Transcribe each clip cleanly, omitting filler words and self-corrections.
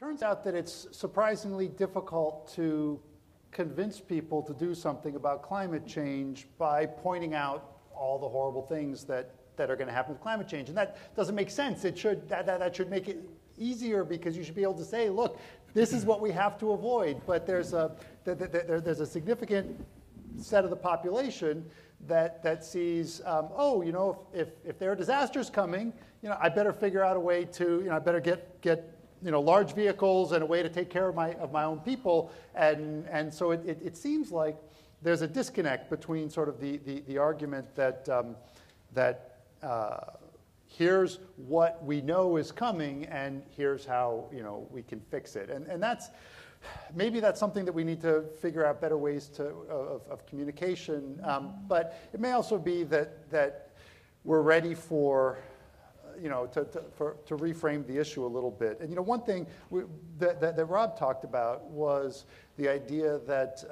Turns out that it's surprisingly difficult to convince people to do something about climate change by pointing out all the horrible things that are going to happen with climate change. And that doesn't make sense. That should make it easier, because you should be able to say, look, this is what we have to avoid. But there's a significant set of the population that sees, oh, you know, if there are disasters coming, you know, I better figure out a way to, you know, I better get you know, large vehicles and a way to take care of my own people, and so it seems like there's a disconnect between sort of the argument that here's what we know is coming and here's how, you know, we can fix it, and maybe that's something that we need to figure out better ways of communication, but it may also be that we're ready for, you know, to reframe the issue a little bit. And, you know, one thing that Rob talked about was the idea that,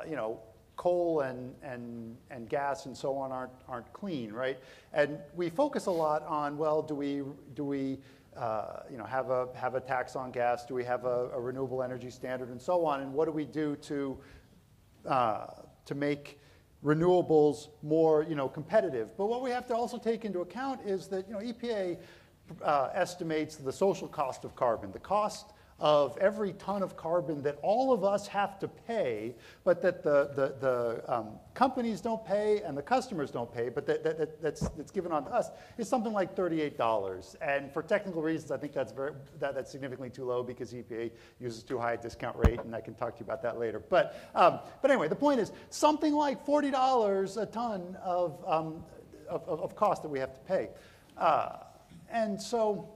you know, coal and gas and so on aren't clean, right? And we focus a lot on, well, do we you know, have a tax on gas? Do we have a renewable energy standard and so on? And what do we do to make renewables more, you know, competitive? But what we have to also take into account is that, you know, EPA estimates the social cost of carbon, the cost of every ton of carbon that all of us have to pay, but that the companies don't pay and the customers don't pay, but that's given on to us, is something like $38. And for technical reasons, I think that's significantly too low, because EPA uses too high a discount rate, and I can talk to you about that later. But anyway, the point is something like $40 a ton of cost that we have to pay, and so.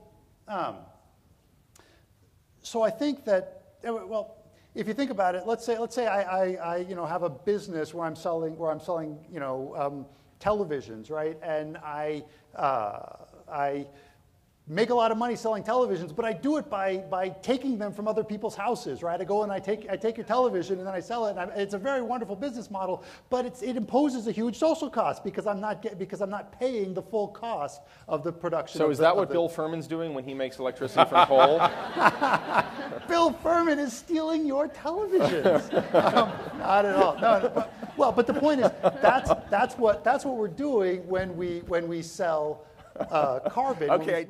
So I think that, well, if you think about it, let's say I you know, have a business where I'm selling you know, televisions, right? And I make a lot of money selling televisions, but I do it by taking them from other people's houses, right? I go and I take your television and then I sell it, and it's a very wonderful business model, but it imposes a huge social cost, because I'm not paying the full cost of the production. So is that what Bill Furman's doing when he makes electricity from coal? Bill Furman is stealing your televisions. Not at all. No, but the point is that's what we're doing when we sell carbon. Okay.